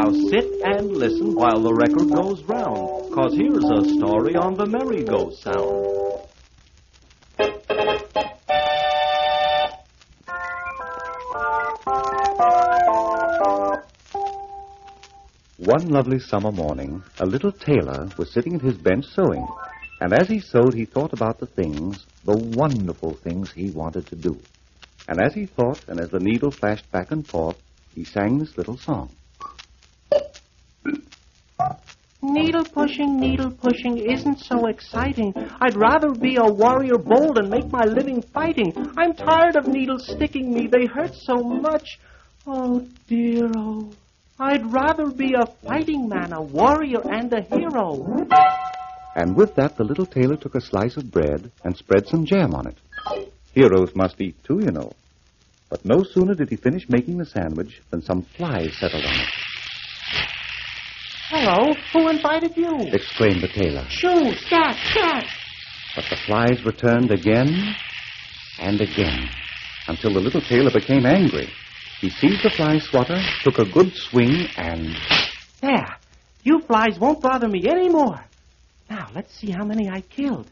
Now sit and listen while the record goes round, 'cause here's a story on the merry-go-sound. One lovely summer morning, a little tailor was sitting at his bench sewing. And as he sewed, he thought about the wonderful things he wanted to do. And as he thought, and as the needle flashed back and forth, he sang this little song. Needle pushing isn't so exciting. I'd rather be a warrior bold and make my living fighting. I'm tired of needles sticking me. They hurt so much. Oh, dear, oh. I'd rather be a fighting man, a warrior, and a hero. And with that, the little tailor took a slice of bread and spread some jam on it. Heroes must eat, too, you know. But no sooner did he finish making the sandwich than some flies settled on it. Hello, who invited you? Exclaimed the tailor. Shoo, scat, scat. But the flies returned again and again, until the little tailor became angry. He seized the fly swatter, took a good swing, and... There, you flies won't bother me anymore. Now, let's see how many I killed.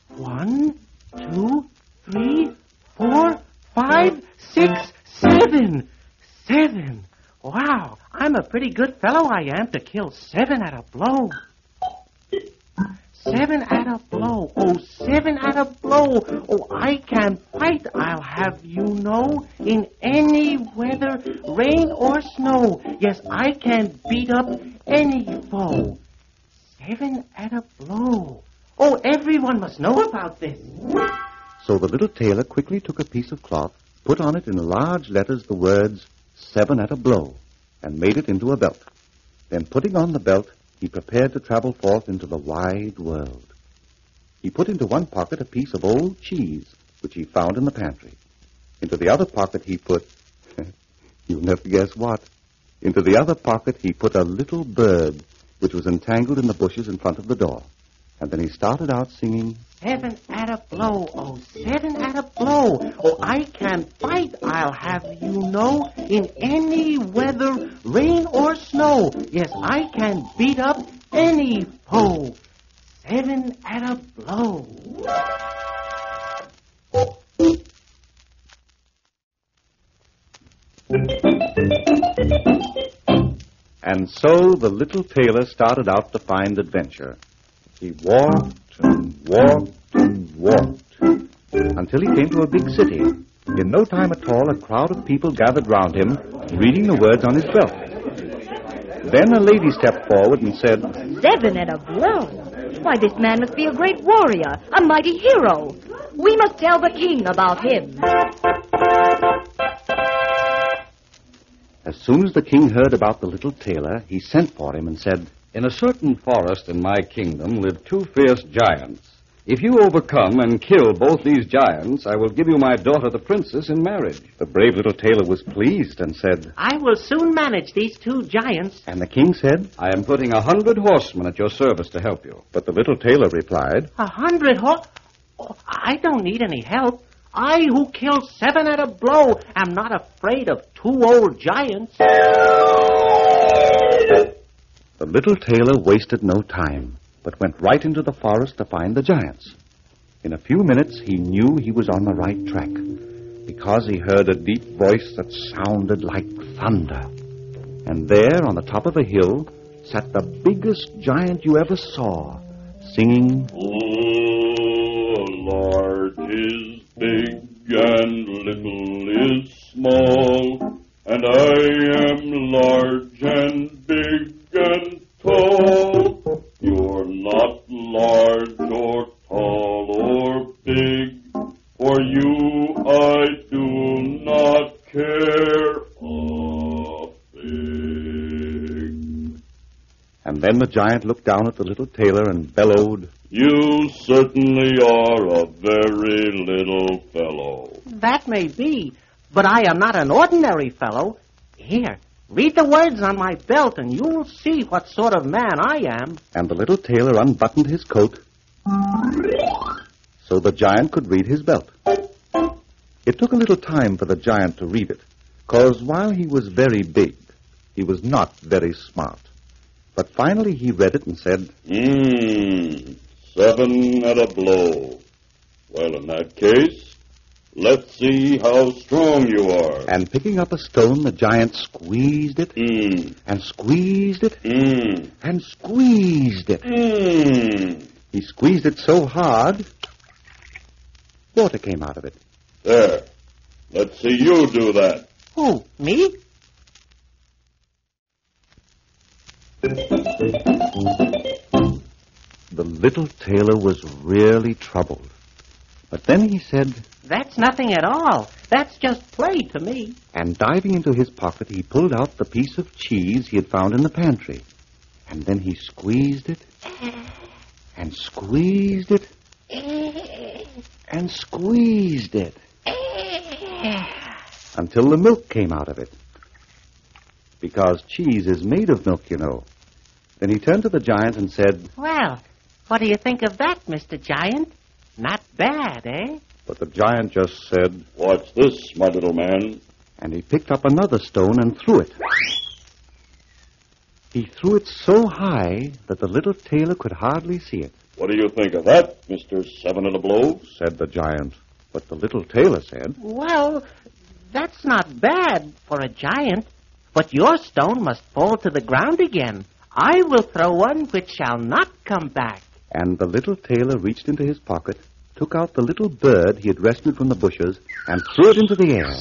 1, 2, 3, 4, 5, 6, 7. 7. Wow, I'm a pretty good fellow, I am, to kill 7 at a blow. 7 at a blow. Oh, 7 at a blow. Oh, I can fight, I'll have you know, in any weather, rain or snow. Yes, I can beat up any foe. 7 at a blow. Oh, everyone must know about this. So the little tailor quickly took a piece of cloth, put on it in large letters the words, 7 at a blow, and made it into a belt. Then putting on the belt, he prepared to travel forth into the wide world. He put into one pocket a piece of old cheese, which he found in the pantry. Into the other pocket he put, you'll never guess what. Into the other pocket he put a little bird, which was entangled in the bushes in front of the door. And then he started out singing, 7 at a blow, oh, 7 at a blow. Oh, I can fight, I'll have you know, in any weather, rain or snow. Yes, I can beat up any foe. 7 at a blow. And so the little tailor started out to find adventure. He walked and walked and walked until he came to a big city. In no time at all, a crowd of people gathered round him, reading the words on his belt. Then a lady stepped forward and said, 7 at a blow. Why, this man must be a great warrior, a mighty hero. We must tell the king about him. As soon as the king heard about the little tailor, he sent for him and said, In a certain forest in my kingdom live 2 fierce giants. If you overcome and kill both these giants, I will give you my daughter, the princess, in marriage. The brave little tailor was pleased and said, I will soon manage these 2 giants. And the king said, I am putting 100 horsemen at your service to help you. But the little tailor replied, 100 horse? Oh, I don't need any help. I, who killed 7 at a blow, am not afraid of 2 old giants. The little tailor wasted no time, but went right into the forest to find the giants. In a few minutes, he knew he was on the right track, because he heard a deep voice that sounded like thunder. And there, on the top of a hill, sat the biggest giant you ever saw, singing, Oh, large is big and little is small, and I am large and big and tall. You're not large or tall or big, for you I do not care a fig. And then the giant looked down at the little tailor and bellowed, You certainly are a very little fellow. That may be, but I am not an ordinary fellow. Here, read the words on my belt, and you'll see what sort of man I am. And the little tailor unbuttoned his coat so the giant could read his belt. It took a little time for the giant to read it, 'cause while he was very big, He was not very smart. But finally he read it and said, 7 at a blow. Well, in that case, let's see how strong you are. And picking up a stone, the giant squeezed it, and squeezed it, and squeezed it. He squeezed it so hard, water came out of it. There. Let's see you do that. Who, me? The little tailor was really troubled. But then he said, That's nothing at all. That's just play to me. and diving into his pocket, he pulled out the piece of cheese he had found in the pantry. And then he squeezed it, and squeezed it, and squeezed it, until the milk came out of it. Because cheese is made of milk, you know. Then he turned to the giant and said, Well, what do you think of that, Mr. Giant? Not bad, eh? but the giant just said, What's this, my little man? and he picked up another stone and threw it. He threw it so high that the little tailor could hardly see it, What do you think of that, Mr. 7 at a blow? said the giant. But the little tailor said, Well, that's not bad for a giant. But your stone must fall to the ground again. I will throw one which shall not come back. and the little tailor reached into his pocket, took out the little bird he had rescued from the bushes, and threw it into the air.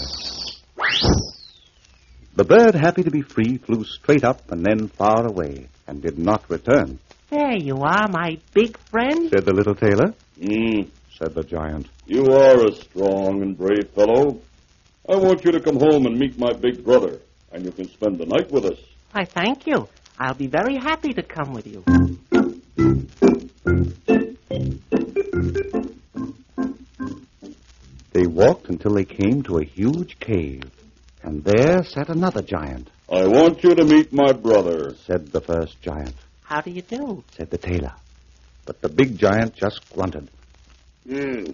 The bird, happy to be free, flew straight up and then far away, and did not return. There you are, my big friend. Said the little tailor. Said the giant. You are a strong and brave fellow. I want you to come home and meet my big brother, and you can spend the night with us. I thank you. I'll be very happy to come with you. They walked until they came to a huge cave, and there sat another giant. I want you to meet my brother. Said the first giant. How do you do? Said the tailor. But the big giant just grunted. They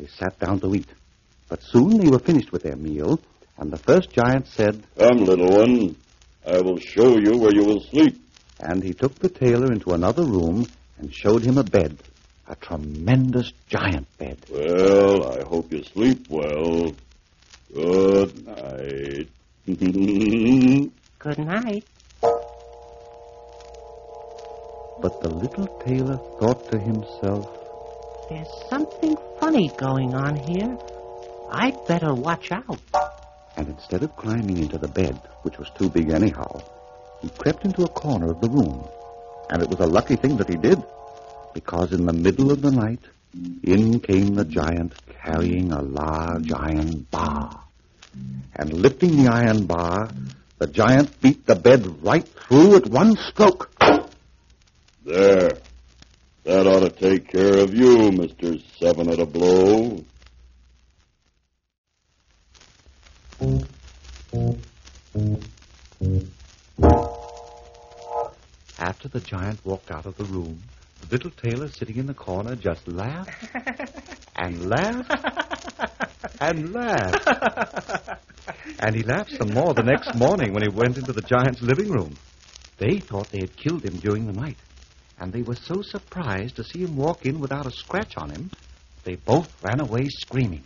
sat down to eat. But soon they were finished with their meal, and the first giant said, Come, little one. I will show you where you will sleep. and he took the tailor into another room and showed him a bed, a tremendous giant bed. Well, I hope you sleep well. Good night. Good night. But the little tailor thought to himself, There's something funny going on here. I'd better watch out. and instead of climbing into the bed, which was too big anyhow, he crept into a corner of the room. And it was a lucky thing that he did, because in the middle of the night, in came the giant carrying a large iron bar. And lifting the iron bar, the giant beat the bed right through at one stroke. There. That ought to take care of you, Mr. 7 at a blow. After the giant walked out of the room, the little tailor sitting in the corner just laughed and laughed and laughed. And he laughed some more the next morning when he went into the giant's living room. They thought they had killed him during the night, and they were so surprised to see him walk in without a scratch on him, they both ran away screaming.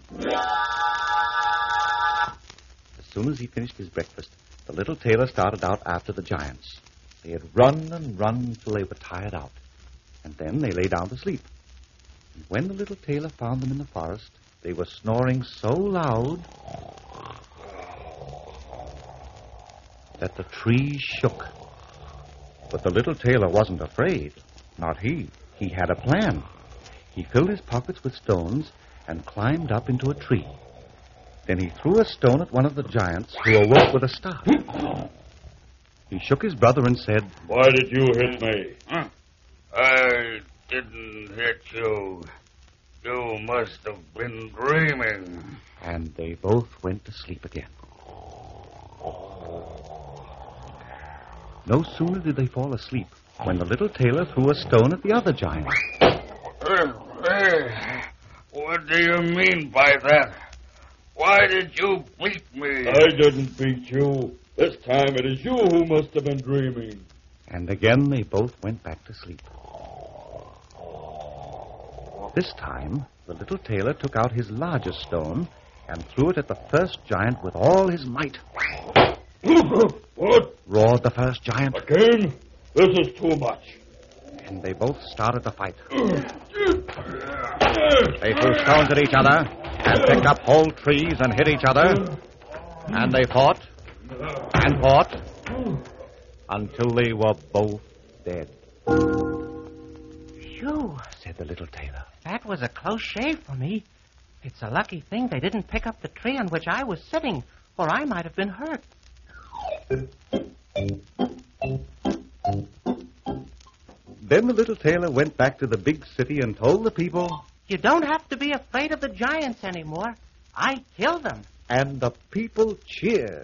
As soon as he finished his breakfast, the little tailor started out after the giants. They had run and run until they were tired out, and then they lay down to sleep. And when the little tailor found them in the forest, they were snoring so loud that the trees shook. But the little tailor wasn't afraid. Not he. He had a plan. He filled his pockets with stones and climbed up into a tree. Then he threw a stone at one of the giants, who awoke with a start. He shook his brother and said, Why did you hit me? I didn't hit you. You must have been dreaming. and they both went to sleep again. No sooner did they fall asleep when the little tailor threw a stone at the other giant. What do you mean by that? Why did you beat me? I didn't beat you. This time it is you who must have been dreaming. And again they both went back to sleep. This time, the little tailor took out his largest stone and threw it at the first giant with all his might. What? Roared the first giant. Again? This is too much. And they both started to fight. They threw stones at each other and picked up whole trees and hit each other. And they fought and fought until they were both dead. Phew, Said the little tailor. that was a close shave for me. It's a lucky thing they didn't pick up the tree on which I was sitting, or I might have been hurt. Then the little tailor went back to the big city and told the people, You don't have to be afraid of the giants anymore. I killed them. and the people cheered.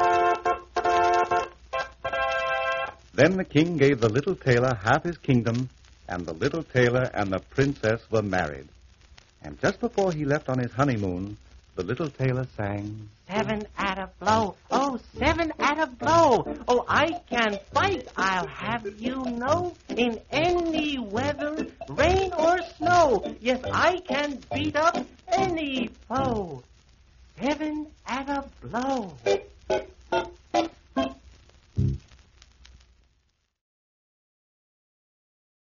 Then the king gave the little tailor half his kingdom, and the little tailor and the princess were married. And just before he left on his honeymoon, the little tailor sang, 7 at a blow. Oh, 7 at a blow. Oh, I can fight, I'll have you know. In any weather, rain or snow. Yes, I can beat up any foe. 7 at a blow.